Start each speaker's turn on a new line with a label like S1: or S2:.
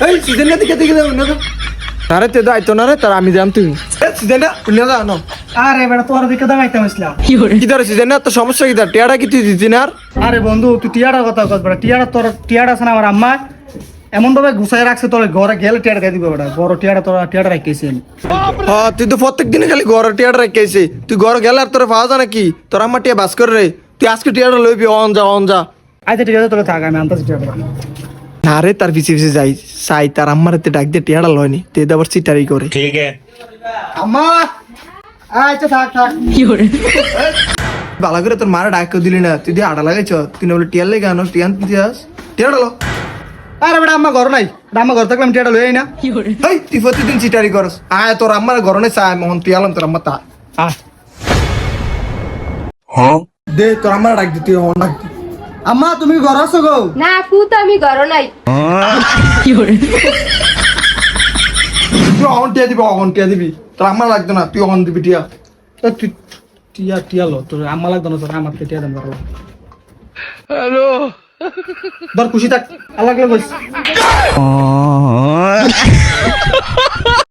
S1: এই সিজন না দিকে দিকে না আরে তে দাইতো না রে তার আমি জান তুই সিজন না পুন্য দা না
S2: আরে বেটা তোর দিকে দাঁড়াইতে হইছিলাম
S1: কি ধরে সিজন না তো সমস্যা কি দা টিয়াটা কি তুই দিছিস না
S2: আরে বন্ধু তুই টিয়াটার কথা কস বেটা টিয়াটা আছে না আমার আম্মা এমন ভাবে গুছাই রাখছে তোর ঘরে গেলে টিয়াটা দিয়ে দিবে বেটা বড় টিয়াটা রাখিয়েছেন
S1: হ্যাঁ তুই তো প্রত্যেক দিন খালি ঘরে টিয়াটা রাখিয়েছে তুই ঘরে গেলে আর তোর পাওয়া যায় নাকি তোর আমার টিয়া বাস করে রে তুই আজকে টিয়াটা লইবি অন যা
S2: আচ্ছা ঠিক আছে তোকে থাক আমি আনতাছি টিয়াটা
S1: না রে তার পিছে পিছে যাই সাই তার আম্মার তে ডাক দিয়ে টিয়াটা লয়নি তে আবার চিটারি করে
S3: ठीक है।
S2: আম্মা আচ্ছা থাক
S1: ভালো করে তোর মারা ডাক দিলি না তুই দিয়ে আড়া লাগাইছ তুই না বলে টিয়ার লেগে আনো টিয়ান দিয়াস টিয়াটা লো
S2: আরে বেটা আম্মা ঘর নাই আম্মা ঘর থাকলে আমি টিয়াটা লই আই না
S1: এই তুই প্রতিদিন চিটারি করস আয় তোর আম্মার ঘর নেই চাই মোহন টিয়ালাম তোর আম্মা তা দে তোর আম্মার ডাক দি তুই ডাক দি
S2: আম্মা তুমি ঘর আছো গো
S4: না আপু তো আমি ঘর নাই
S1: তুই অহন টিয়া দিবি তোর আম্মা লাগতো না তুই অহন দিবি টিয়া
S2: এ, তুই টিয়া লো তোর আম্মা লাগতো না তোর আমার টিয়া দেন ঘর
S1: হ্যালো
S2: ধর খুশি থাক আল্লাহ কইস